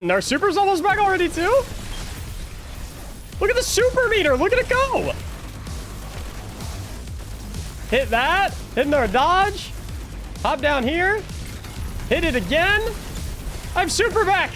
And our super's almost back already too? Look at the super meter. Look at it go. Hit that. Hitting our dodge. Hop down here. Hit it again. I'm super back.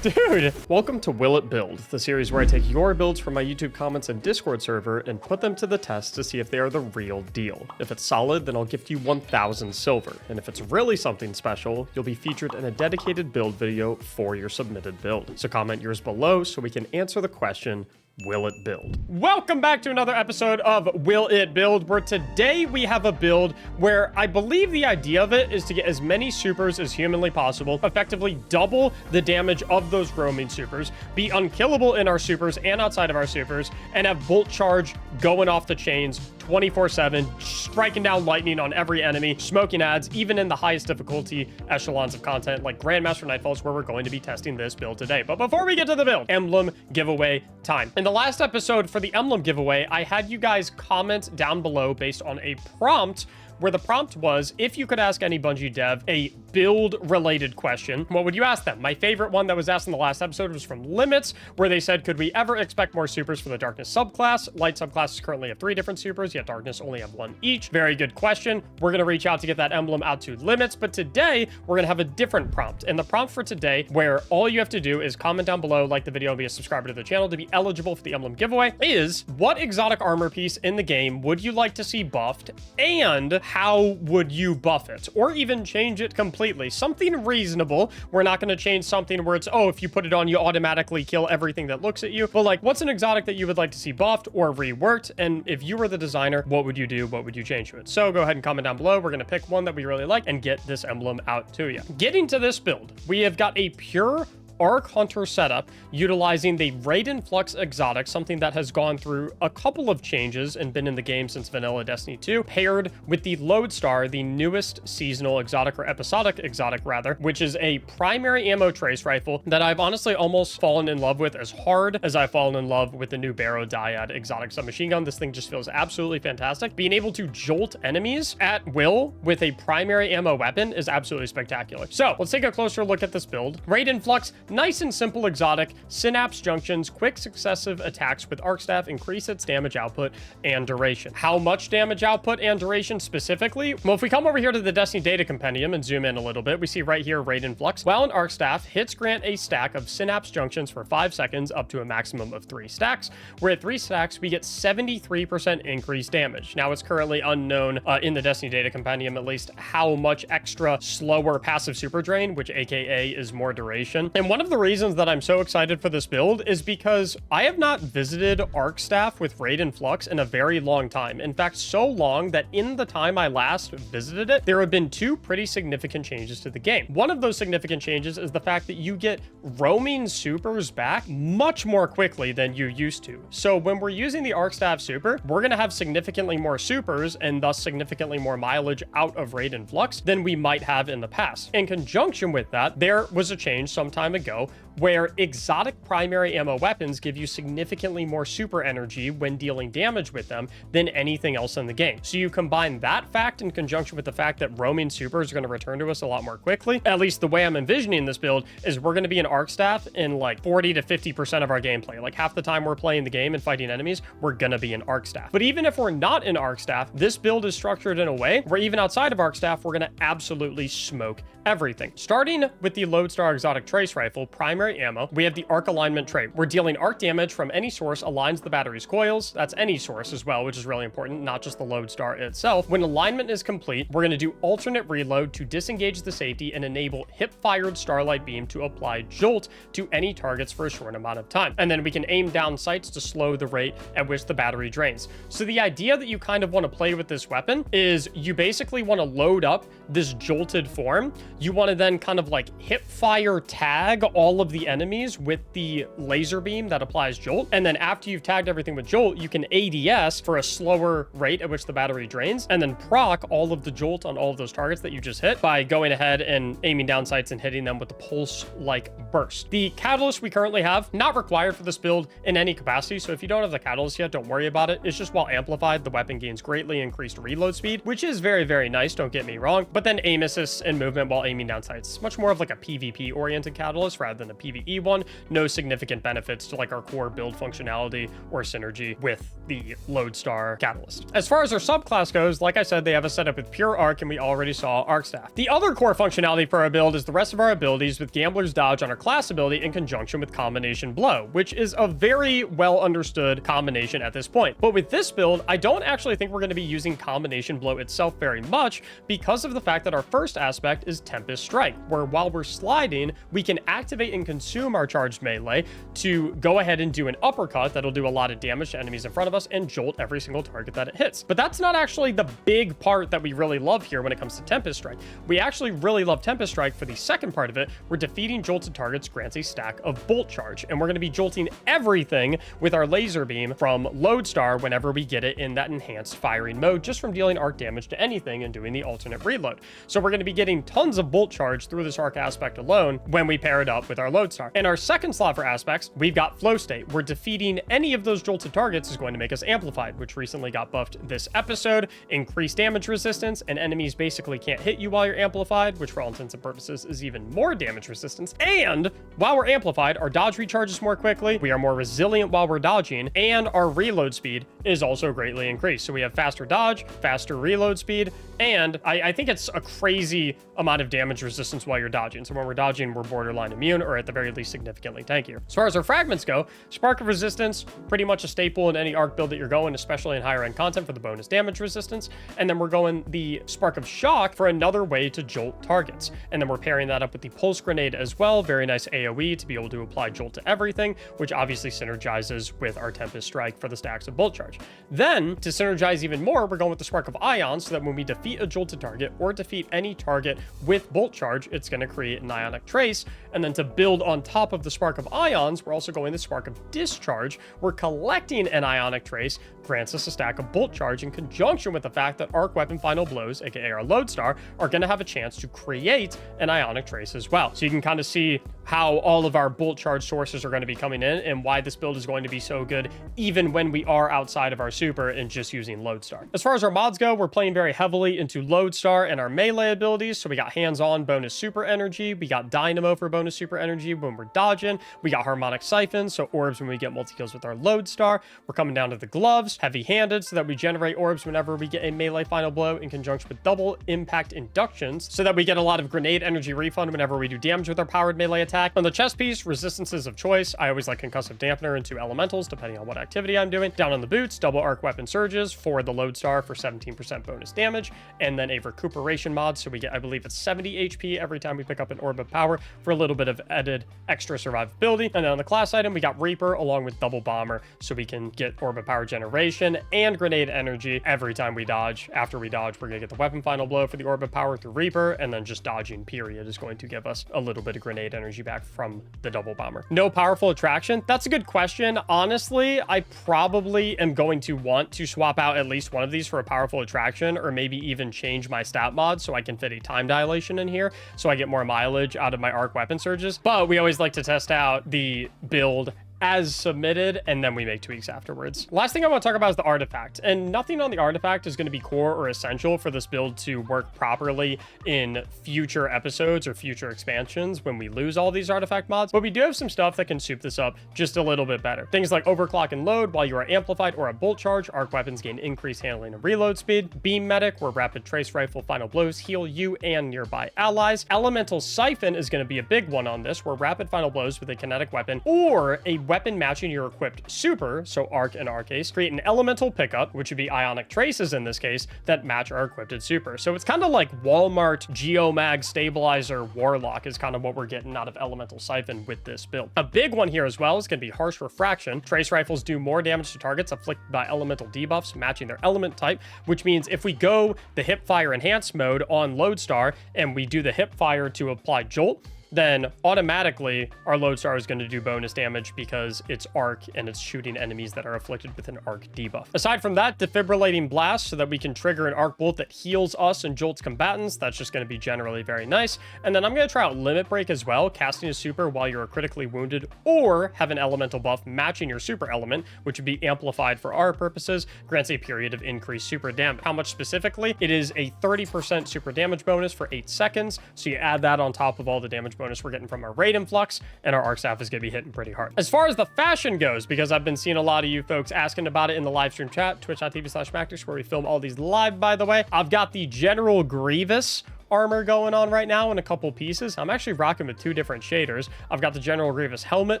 Dude. Welcome to Will It Build, the series where I take your builds from my YouTube comments and Discord server and put them to the test to see if they are the real deal. If it's solid, then I'll gift you 1,000 silver. And if it's really something special, you'll be featured in a dedicated build video for your submitted build. So comment yours below so we can answer the question, will it build? Welcome back to another episode of Will It Build, where today we have a build where I believe the idea of it is to get as many supers as humanly possible, effectively double the damage of those roaming supers, be unkillable in our supers and outside of our supers, and have bolt charge going off the chains 24/7, striking down lightning on every enemy, smoking ads, even in the highest difficulty echelons of content like Grandmaster Nightfalls, where we're going to be testing this build today. But before we get to the build, emblem giveaway time. In the last episode for the emblem giveaway, I had you guys comment down below based on a prompt where the prompt was, if you could ask any Bungie dev a build-related question, what would you ask them? My favorite one that was asked in the last episode was from Limits, where they said, could we ever expect more supers for the Darkness subclass? Light subclasses currently have 3 different supers, yet Darkness only have 1 each. Very good question. We're gonna reach out to get that emblem out to Limits, but today we're gonna have a different prompt. And the prompt for today, where all you have to do is comment down below, like the video, and be a subscriber to the channel to be eligible for the emblem giveaway, is what exotic armor piece in the game would you like to see buffed, and how would you buff it? Or even change it completely. Something reasonable. We're not going to change something where it's, oh, if you put it on, you automatically kill everything that looks at you. But like, what's an exotic that you would like to see buffed or reworked? And if you were the designer, what would you do? What would you change to it? So go ahead and comment down below. We're going to pick one that we really like and get this emblem out to you. Getting to this build, we have got a pure Arc Hunter setup utilizing the Raiden Flux exotic, something that has gone through a couple of changes and been in the game since Vanilla Destiny 2, paired with the Lodestar, the newest seasonal exotic, or episodic exotic rather, which is a primary ammo trace rifle that I've honestly almost fallen in love with as hard as I've fallen in love with the new Barrow Dyad exotic submachine gun. This thing just feels absolutely fantastic. Being able to jolt enemies at will with a primary ammo weapon is absolutely spectacular. So let's take a closer look at this build. Raiden Flux, nice and simple exotic, synapse junctions, quick successive attacks with arc staff increase its damage output and duration. How much damage output and duration specifically? Well, if we come over here to the Destiny data compendium and zoom in a little bit, we see right here Raiden Flux. While an arc staff, hits grant a stack of synapse junctions for 5 seconds up to a maximum of 3 stacks, where at 3 stacks we get 73% increased damage. Now it's currently unknown in the Destiny data compendium at least how much extra slower passive super drain, which aka is more duration. And one of the reasons that I'm so excited for this build is because I have not visited Arc Staff with Raiden Flux in a very long time. In fact, so long that in the time I last visited it, there have been 2 pretty significant changes to the game. One of those significant changes is the fact that you get roaming supers back much more quickly than you used to. So when we're using the Arc Staff super, we're going to have significantly more supers and thus significantly more mileage out of Raiden Flux than we might have in the past. In conjunction with that, there was a change some time ago where exotic primary ammo weapons give you significantly more super energy when dealing damage with them than anything else in the game. So you combine that fact in conjunction with the fact that roaming supers are going to return to us a lot more quickly. At least the way I'm envisioning this build is we're going to be an arc staff in like 40 to 50% of our gameplay. Like half the time we're playing the game and fighting enemies, we're going to be an arc staff. But even if we're not an arc staff, this build is structured in a way where even outside of arc staff, we're going to absolutely smoke everything. Starting with the Lodestar exotic trace rifle, primary ammo, we have the arc alignment trait. We're dealing arc damage from any source aligns the battery's coils. That's any source as well, which is really important, not just the Lodestar itself. When alignment is complete, we're going to do alternate reload to disengage the safety and enable hip-fired starlight beam to apply jolt to any targets for a short amount of time. And then we can aim down sights to slow the rate at which the battery drains. So the idea that you kind of want to play with this weapon is you basically want to load up this jolted form. You want to then kind of like hip fire tag all of the enemies with the laser beam that applies jolt. And then after you've tagged everything with jolt, you can ADS for a slower rate at which the battery drains, and then proc all of the jolt on all of those targets that you just hit by going ahead and aiming down sights and hitting them with the pulse-like burst. The catalyst we currently have, not required for this build in any capacity, so if you don't have the catalyst yet, don't worry about it. It's just while amplified, the weapon gains greatly increased reload speed, which is very, very nice, don't get me wrong, but then aim assist and movement while aiming down sights. It's much more of like a PvP-oriented catalyst Catalyst rather than a PvE one. No significant benefits to like our core build functionality or synergy with the Lodestar Catalyst. As far as our subclass goes, like I said, they have a setup with pure Arc, and we already saw Arc Staff. The other core functionality for our build is the rest of our abilities with Gambler's Dodge on our class ability in conjunction with Combination Blow, which is a very well understood combination at this point. But with this build, I don't actually think we're going to be using Combination Blow itself very much because of the fact that our first aspect is Tempest Strike, where while we're sliding, we can activate and consume our charged melee to go ahead and do an uppercut that'll do a lot of damage to enemies in front of us and jolt every single target that it hits. But that's not actually the big part that we really love here when it comes to Tempest Strike. We actually really love Tempest Strike for the second part of it, where defeating jolted targets grants a stack of Bolt Charge, and we're going to be jolting everything with our laser beam from Lodestar whenever we get it in that enhanced firing mode, just from dealing arc damage to anything and doing the alternate reload. So we're going to be getting tons of Bolt Charge through this arc aspect alone when we pair it up with our Lodestar. In our second slot for aspects, we've got Flow State, where defeating any of those jolted targets is going to make us amplified, which recently got buffed this episode. Increased damage resistance, and enemies basically can't hit you while you're amplified, which for all intents and purposes is even more damage resistance. And while we're amplified, our dodge recharges more quickly, we are more resilient while we're dodging, and our reload speed is also greatly increased. So we have faster dodge, faster reload speed, and I think it's a crazy amount of damage resistance while you're dodging. So when we're dodging, we're borderline immune, or at the very least significantly tankier. As far as our fragments go, Spark of Resistance, pretty much a staple in any arc build that you're going, especially in higher end content for the bonus damage resistance. And then we're going the Spark of Shock for another way to jolt targets. And then we're pairing that up with the Pulse Grenade as well. Very nice AoE to be able to apply jolt to everything, which obviously synergizes with our Tempest Strike for the stacks of Bolt Charge. Then, to synergize even more, we're going with the Spark of Ion, so that when we defeat a jolted target or defeat any target with Bolt Charge, it's going to create an Ionic Trace. And then to build on top of the Spark of Ions, we're also going the Spark of Discharge. We're collecting an Ionic Trace, grants us a stack of Bolt Charge in conjunction with the fact that Arc Weapon Final Blows, aka our Lodestar, are going to have a chance to create an Ionic Trace as well. So you can kind of see how all of our Bolt Charge sources are going to be coming in and why this build is going to be so good even when we are outside of our super and just using Lodestar. As far as our mods go, we're playing very heavily into Lodestar and our melee abilities. So we got hands-on bonus super energy, we got Dynamo for bonus super energy when we're dodging, we got Harmonic Siphon, so orbs when we get multi-kills with our Lodestar. We're coming down to the gloves, heavy-handed, so that we generate orbs whenever we get a melee final blow in conjunction with double impact inductions, so that we get a lot of grenade energy refund whenever we do damage with our powered melee attack. On the chest piece, resistances of choice. I always like Concussive Dampener and 2 elementals, depending on what activity I'm doing. Down on the boots, double arc weapon surges for the Lodestar for 17% bonus damage, and then a recuperation mod, so we get, I believe it's 70 HP every time we pick up an orb of power for a little bit of added extra survivability. And then on the class item, we got Reaper along with double bomber, so we can get orb of power generation and grenade energy every time we dodge. After we dodge, we're gonna get the weapon final blow for the orb of power through Reaper, and then just dodging period is going to give us a little bit of grenade energy back from the double bomber. No powerful attraction? That's a good question. Honestly, I probably am going to want to swap out at least one of these for a powerful attraction, or maybe even change my stat mod so I can fit a time dilation in here so I get more mileage out of my arc weapon surges. But we always like to test out the build as submitted, and then we make tweaks afterwards. Last thing I want to talk about is the artifact, and nothing on the artifact is going to be core or essential for this build to work properly in future episodes or future expansions when we lose all these artifact mods, but we do have some stuff that can soup this up just a little bit better. Things like overclock and load while you are amplified or a bolt charge. Arc weapons gain increased handling and reload speed. Beam medic, where rapid trace rifle final blows heal you and nearby allies. Elemental siphon is going to be a big one on this, where rapid final blows with a kinetic weapon or a weapon matching your equipped super, so arc and arcase, create an elemental pickup, which would be ionic traces in this case, that match our equipped super. So it's kind of like Walmart Geomag stabilizer warlock is kind of what we're getting out of elemental siphon with this build. A big one here as well is going to be harsh refraction. Trace rifles do more damage to targets afflicted by elemental debuffs matching their element type, which means if we go the hip fire enhanced mode on Lodestar and we do the hip fire to apply jolt, then automatically our Lodestar is going to do bonus damage because it's arc and it's shooting enemies that are afflicted with an arc debuff. Aside from that, defibrillating blast so that we can trigger an arc bolt that heals us and jolts combatants. That's just going to be generally very nice. And then I'm going to try out limit break as well, casting a super while you're critically wounded or have an elemental buff matching your super element, which would be amplified for our purposes, grants a period of increased super damage. How much specifically? It is a 30% super damage bonus for 8 seconds. So you add that on top of all the damage bonus we're getting from our Raid Influx, and our Arc Staff is going to be hitting pretty hard. As far as the fashion goes, because I've been seeing a lot of you folks asking about it in the live stream chat, twitch.tv/Mactics, where we film all these live, by the way. I've got the General Grievous armor going on right now in a couple pieces. I'm actually rocking with 2 different shaders. I've got the General Grievous helmet,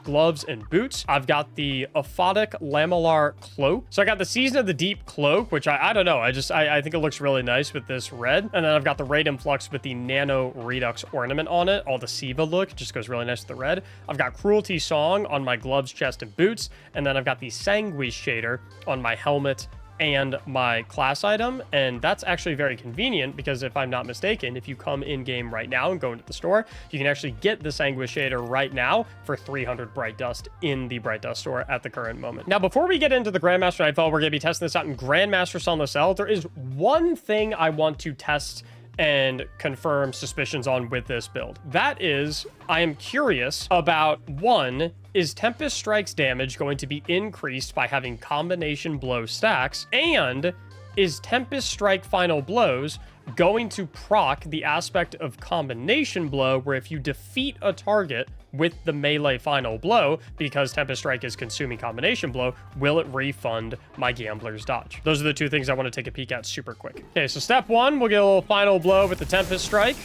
gloves, and boots. I've got the Aphotic Lamellar cloak. So I got the Season of the Deep cloak, which I don't know. I think it looks really nice with this red. And then I've got the Raid Influx with the Nano Redux ornament on it. All the Siva look just goes really nice with the red. I've got Cruelty Song on my gloves, chest, and boots. And then I've got the Sanguis shader on my helmet and my class item, and that's actually very convenient because if I'm not mistaken, if you come in game right now and go into the store, you can actually get the Sanguis shader right now for 300 Bright Dust in the Bright Dust store at the current moment. Now, before we get into the Grandmaster Nightfall, we're going to be testing this out in Grandmaster Sunless Cell. There is one thing I want to test and confirm suspicions on with this build. That is, I am curious about, one, is Tempest Strike's damage going to be increased by having combination blow stacks? And is Tempest Strike Final Blows going to proc the aspect of combination blow, where if you defeat a target with the melee final blow, because Tempest Strike is consuming combination blow, will it refund my Gambler's Dodge? Those are the 2 things I want to take a peek at super quick. Okay, so step 1, we'll get a little final blow with the Tempest Strike.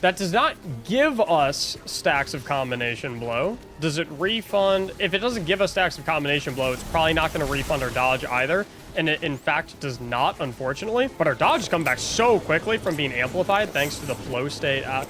That does not give us stacks of combination blow. Does it refund? If it doesn't give us stacks of combination blow, it's probably not going to refund our dodge either. And it, in fact, does not, unfortunately. But our dodge is coming back so quickly from being amplified thanks to the flow state app.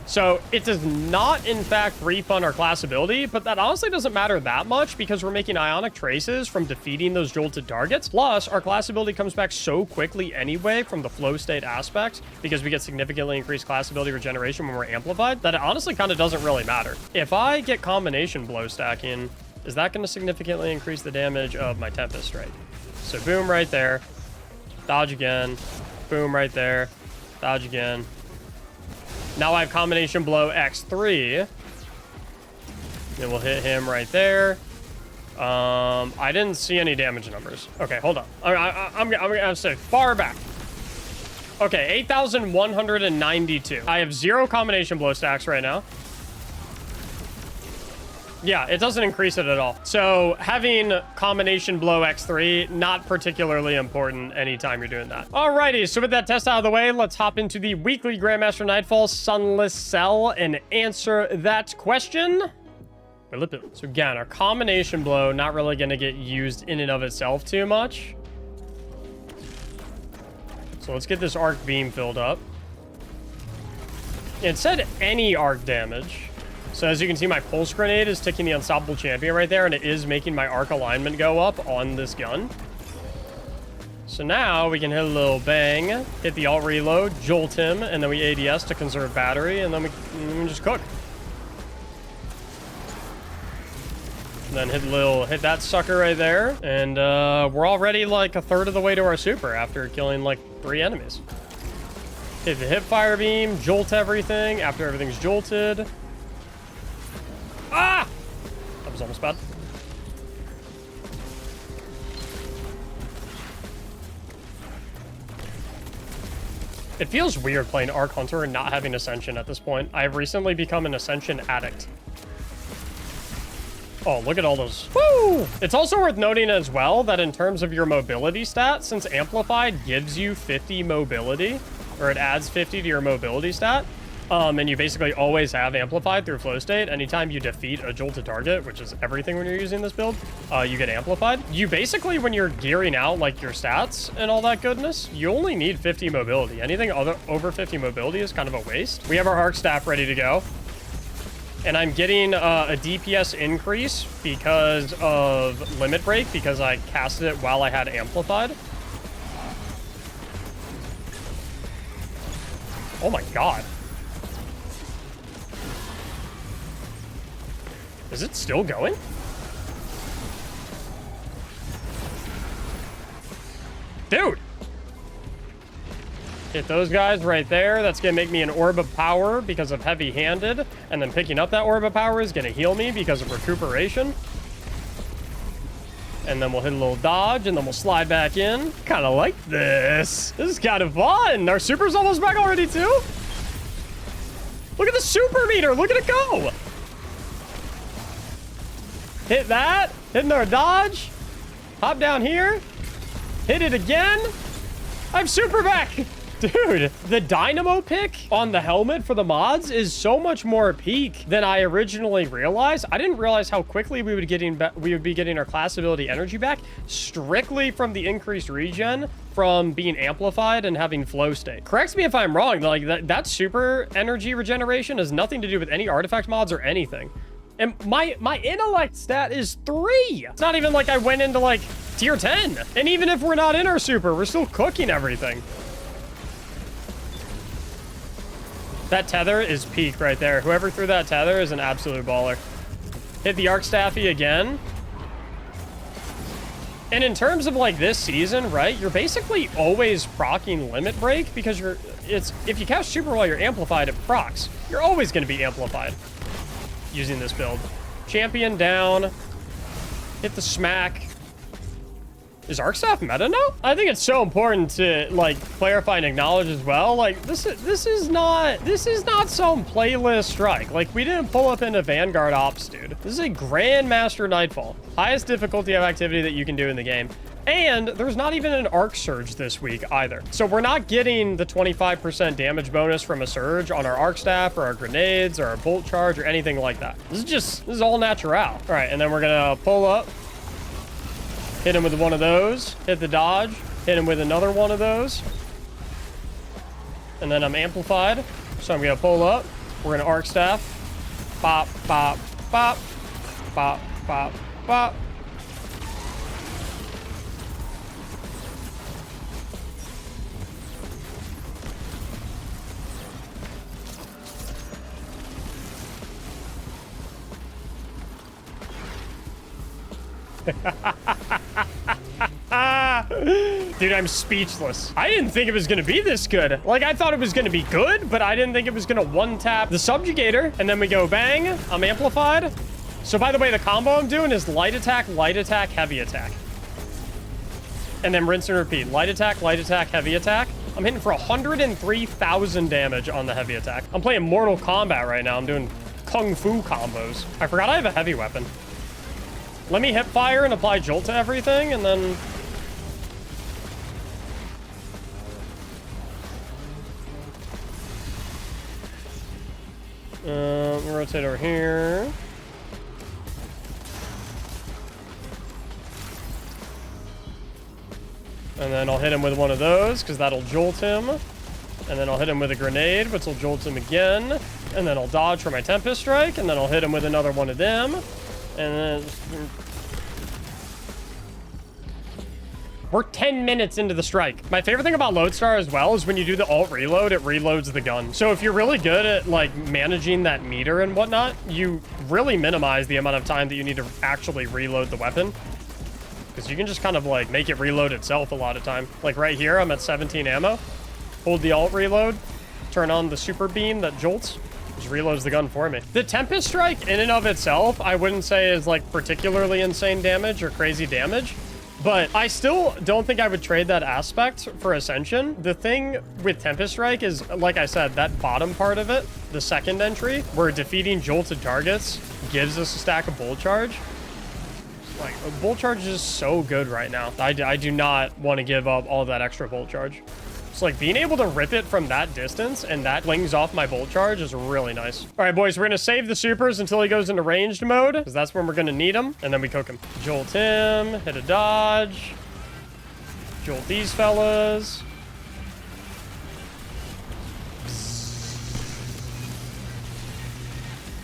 So it does not, in fact, refund our class ability, but that honestly doesn't matter that much because we're making ionic traces from defeating those jolted targets. Plus, our class ability comes back so quickly anyway from the flow state aspects because we get significantly increased class ability regeneration when we're amplified that it honestly kind of doesn't really matter. If I get combination blow stacking, is that going to significantly increase the damage of my Tempest Strike? So boom right there, dodge again, boom right there, dodge again. Now I have combination blow X3. Then we'll hit him right there. I didn't see any damage numbers. Okay, hold on. I'm gonna say far back. Okay, 8,192. I have 0 combination blow stacks right now. Yeah, it doesn't increase it at all. So having combination blow X3, not particularly important anytime you're doing that. Alrighty, so with that test out of the way, let's hop into the weekly Grandmaster Nightfall Sunless Cell and answer that question. Will it build? So again, our combination blow, not really going to get used in and of itself too much. So let's get this arc beam filled up. It said any arc damage. So as you can see, my pulse grenade is ticking the unstoppable champion right there, and it is making my arc alignment go up on this gun. So now we can hit a little bang, hit the alt reload, jolt him, and then we ADS to conserve battery, and then we can just cook. And then hit that sucker right there, and we're already like a third of the way to our super after killing like 3 enemies. Hit the hip fire beam, jolt everything after everything's jolted. Ah! That was almost bad. It feels weird playing Arc Hunter and not having Ascension at this point. I've recently become an Ascension addict. Oh, look at all those. Woo! It's also worth noting as well that in terms of your mobility stat, since Amplified gives you 50 mobility, or it adds 50 to your mobility stat, and you basically always have Amplified through flow state. Anytime you defeat a jolted target, which is everything when you're using this build, you get Amplified. You basically, when you're gearing out like your stats and all that goodness, you only need 50 mobility. Anything over 50 mobility is kind of a waste. We have our Arc Staff ready to go. And I'm getting a DPS increase because of Limit Break, because I casted it while I had Amplified. Oh my god. Is it still going? Dude! Hit those guys right there. That's going to make me an Orb of Power because of heavy-handed. And then picking up that Orb of Power is going to heal me because of recuperation. And then we'll hit a little dodge, and then we'll slide back in. Kind of like this. This is kind of fun. Our super's almost back already, too? Look at the super meter. Look at it go. Hit that. Hit another dodge. Hop down here. Hit it again. I'm super back. Dude, the dynamo pick on the helmet for the mods is so much more peak than I originally realized. I didn't realize how quickly we would be getting our class ability energy back strictly from the increased regen from being amplified and having flow state. Correct me if I'm wrong, like that super energy regeneration has nothing to do with any artifact mods or anything. And my intellect stat is 3. It's not even like I went into like tier 10. And even if we're not in our super, we're still cooking everything. That tether is peak right there. Whoever threw that tether is an absolute baller. Hit the Arc Staffy again. And in terms of like this season, right, you're basically always proccing Limit Break because if you cast super while you're amplified, it procs. You're always going to be amplified using this build. Champion down. Hit the smack. Is Arc Staff meta now? I think it's so important to like clarify and acknowledge as well. Like this is not some playlist strike. Like we didn't pull up into Vanguard Ops, dude. This is a Grandmaster Nightfall. Highest difficulty of activity that you can do in the game. And there's not even an arc surge this week either. So we're not getting the 25% damage bonus from a surge on our arc staff or our grenades or our bolt charge or anything like that. This is all natural. All right, and then we're gonna pull up. Hit him with one of those. Hit the dodge. Hit him with another one of those. And then I'm amplified. So I'm going to pull up. We're going to arc staff. Bop, bop, bop. Bop, bop, bop. Dude, I'm speechless. I didn't think it was gonna be this good. Like, I thought it was gonna be good, but I didn't think it was gonna one-tap the subjugator. And then we go bang. I'm amplified. So, by the way, the combo I'm doing is light attack, heavy attack. And then rinse and repeat. Light attack, heavy attack. I'm hitting for 103,000 damage on the heavy attack. I'm playing Mortal Kombat right now. I'm doing Kung Fu combos. I forgot I have a heavy weapon. Let me hip fire and apply jolt to everything, and then... rotate over here. And then I'll hit him with one of those, because that'll jolt him. And then I'll hit him with a grenade, which will jolt him again. And then I'll dodge for my Tempest Strike, and then I'll hit him with another one of them. And then... We're 10 minutes into the strike. My favorite thing about Lodestar as well is when you do the alt reload, it reloads the gun. So if you're really good at like managing that meter and whatnot, you really minimize the amount of time that you need to actually reload the weapon. Because you can just kind of like make it reload itself a lot of time. Like right here, I'm at 17 ammo. Hold the alt reload, turn on the super beam that jolts. Just reloads the gun for me. The Tempest Strike in and of itself, I wouldn't say is like particularly insane damage or crazy damage. But I still don't think I would trade that aspect for Ascension. The thing with Tempest Strike is, like I said, that bottom part of it, the second entry, where defeating jolted targets gives us a stack of Bolt Charge. Like, Bolt Charge is so good right now. I do not want to give up all that extra Bolt Charge. So, like, being able to rip it from that distance and that flings off my Bolt Charge is really nice. All right, boys, we're going to save the supers until he goes into ranged mode, because that's when we're going to need him, and then we cook him. Jolt him, hit a dodge. Jolt these fellas.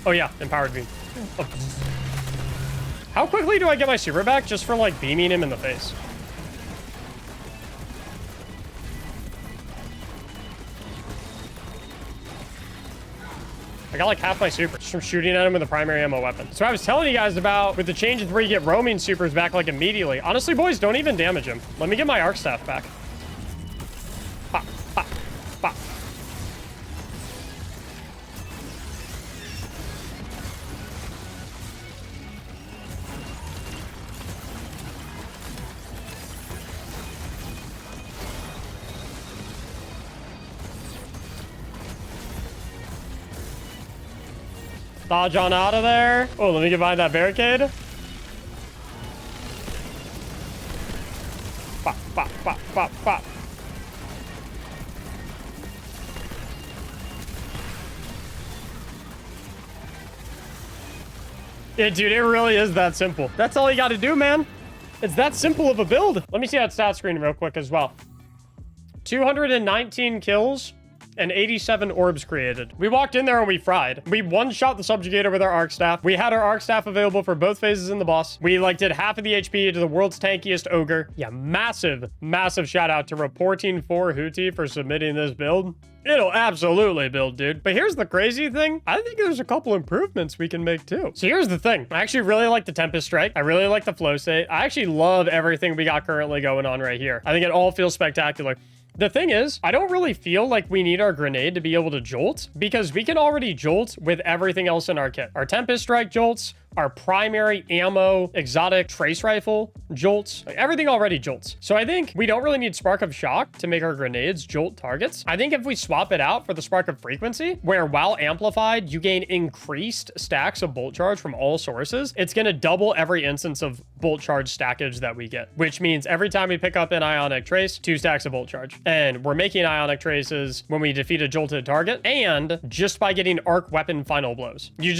Oh, yeah, empowered beam. Oh. How quickly do I get my super back just for, like, beaming him in the face? I got like half my super just from shooting at him with a primary ammo weapon. So I was telling you guys about with the changes where you get roaming supers back like immediately. Honestly, boys, don't even damage him. Let me get my arc staff back. Pop, pop, pop. Dodge on out of there. Oh, let me get behind that barricade. Pop, pop, pop, pop, pop. Yeah, dude, it really is that simple. That's all you got to do, man. It's that simple of a build. Let me see that stat screen real quick as well. 219 kills and 87 orbs created. We walked in there and we fried. We one-shot the subjugator with our arc staff. We had our arc staff available for both phases in the boss. We like did half of the HP to the world's tankiest ogre. Yeah, massive, massive shout out to Reporting for Hootie for submitting this build. It'll absolutely build, dude. But here's the crazy thing. I think there's a couple improvements we can make too. So here's the thing. I actually really like the Tempest Strike. I really like the flow state. I actually love everything we got currently going on right here. I think it all feels spectacular. The thing is, I don't really feel like we need our grenade to be able to jolt because we can already jolt with everything else in our kit. Our Tempest Strike jolts, our primary ammo, exotic trace rifle jolts, like everything already jolts. So I think we don't really need Spark of Shock to make our grenades jolt targets. I think if we swap it out for the Spark of Frequency, where while amplified, you gain increased stacks of bolt charge from all sources, it's going to double every instance of bolt charge stackage that we get, which means every time we pick up an ionic trace, 2 stacks of bolt charge. And we're making ionic traces when we defeat a jolted target, and just by getting arc weapon final blows. You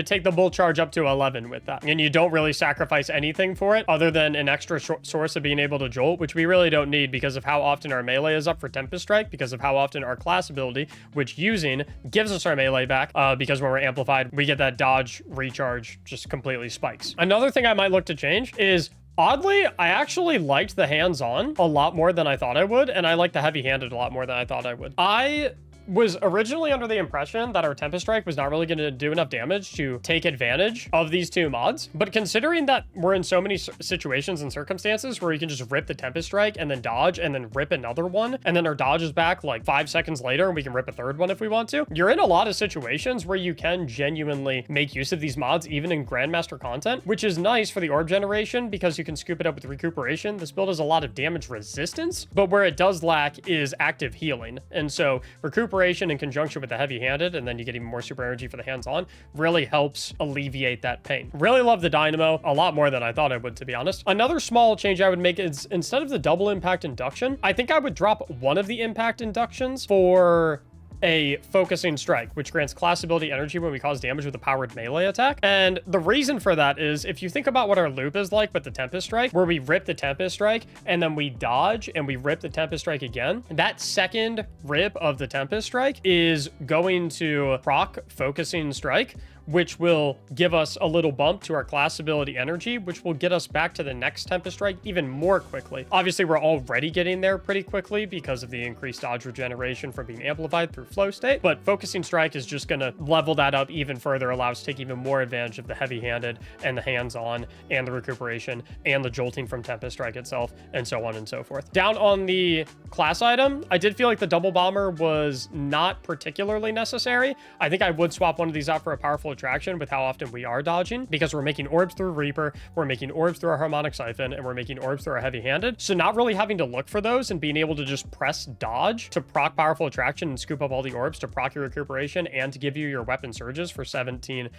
take the bolt charge up to 11 with that, and you don't really sacrifice anything for it other than an extra source of being able to jolt, which we really don't need because of how often our melee is up for Tempest Strike, because of how often our class ability, which using gives us our melee back, because when we're amplified, we get that dodge recharge just completely spikes. Another thing I might look to change is, oddly, I actually liked the hands-on a lot more than I thought I would, and I like the heavy-handed a lot more than I thought I would. I was originally under the impression that our Tempest Strike was not really going to do enough damage to take advantage of these 2 mods. But considering that we're in so many situations and circumstances where you can just rip the Tempest Strike and then dodge and then rip another one, and then our dodge is back like 5 seconds later and we can rip a third one if we want to, you're in a lot of situations where you can genuinely make use of these mods even in Grandmaster content, which is nice for the orb generation because you can scoop it up with recuperation. This build has a lot of damage resistance, but where it does lack is active healing. And so recuperation in conjunction with the heavy-handed, and then you get even more super energy for the hands-on, really helps alleviate that pain. Really love the dynamo a lot more than I thought I would, to be honest. Another small change I would make is, instead of the double impact induction, I think I would drop one of the impact inductions for a focusing strike, which grants class ability energy when we cause damage with a powered melee attack. And the reason for that is, if you think about what our loop is like with the Tempest Strike, where we rip the Tempest Strike and then we dodge and we rip the Tempest Strike again, that second rip of the Tempest Strike is going to proc focusing strike, which will give us a little bump to our class ability energy, which will get us back to the next Tempest Strike even more quickly. Obviously, we're already getting there pretty quickly because of the increased dodge regeneration from being amplified through flow state, but Focusing Strike is just going to level that up even further, allow us to take even more advantage of the heavy-handed and the hands-on and the recuperation and the jolting from Tempest Strike itself, and so on and so forth. Down on the class item, I did feel like the double bomber was not particularly necessary. I think I would swap one of these out for a powerful attraction with how often we are dodging, because we're making orbs through Reaper, we're making orbs through our Harmonic Siphon, and we're making orbs through our heavy-handed. So not really having to look for those and being able to just press dodge to proc powerful attraction and scoop up all the orbs to proc your recuperation and to give you your weapon surges for 17%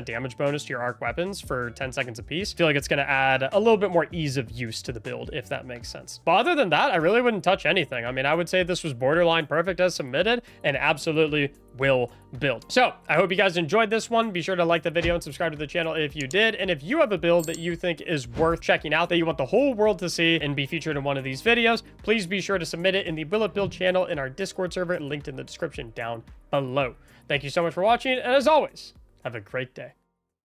damage bonus to your arc weapons for 10 seconds apiece. I feel like it's going to add a little bit more ease of use to the build, if that makes sense. But other than that, I really wouldn't touch anything. I mean, I would say this was borderline perfect as submitted and absolutely will build. So I hope you guys enjoyed this one. Be sure to like the video and subscribe to the channel if you did. And if you have a build that you think is worth checking out, that you want the whole world to see and be featured in one of these videos, please be sure to submit it in the Will It Build channel in our Discord server, linked in the description down below. Thank you so much for watching, and as always, have a great day.